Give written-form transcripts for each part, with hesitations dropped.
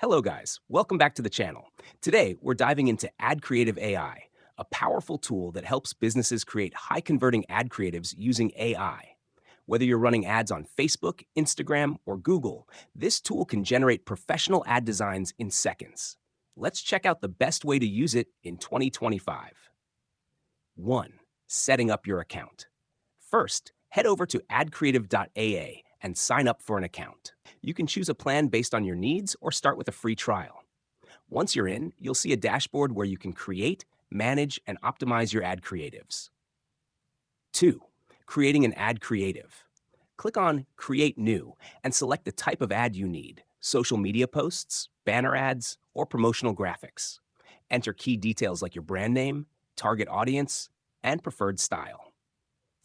Hello guys, welcome back to the channel. Today, we're diving into Ad Creative AI, a powerful tool that helps businesses create high-converting ad creatives using AI. Whether you're running ads on Facebook, Instagram, or Google, this tool can generate professional ad designs in seconds. Let's check out the best way to use it in 2025. 1. Setting up your account. First, head over to adcreative.aa and sign up for an account. You can choose a plan based on your needs or start with a free trial. Once you're in, you'll see a dashboard where you can create, manage, and optimize your ad creatives. 2. Creating an ad creative. Click on Create New and select the type of ad you need: social media posts, banner ads, or promotional graphics. Enter key details like your brand name, target audience, and preferred style.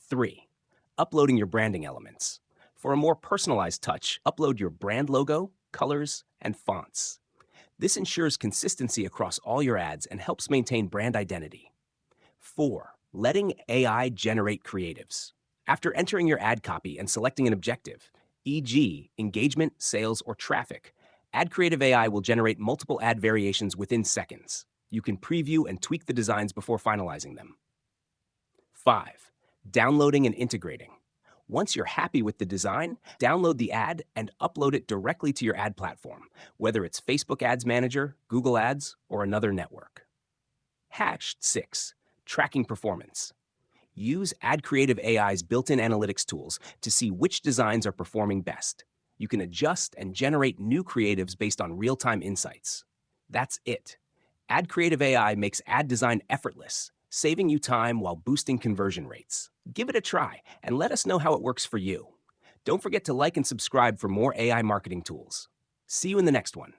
3. Uploading your branding elements. For a more personalized touch, upload your brand logo, colors, and fonts. This ensures consistency across all your ads and helps maintain brand identity. 4. Letting AI generate creatives. After entering your ad copy and selecting an objective, e.g., engagement, sales, or traffic, Ad Creative AI will generate multiple ad variations within seconds. You can preview and tweak the designs before finalizing them. 5. Downloading and integrating. Once you're happy with the design, download the ad and upload it directly to your ad platform, whether it's Facebook Ads Manager, Google Ads, or another network. 6. Tracking performance. Use Ad Creative AI's built-in analytics tools to see which designs are performing best. You can adjust and generate new creatives based on real-time insights. That's it. Ad Creative AI makes ad design effortless, saving you time while boosting conversion rates. Give it a try and let us know how it works for you. Don't forget to like and subscribe for more AI marketing tools. See you in the next one.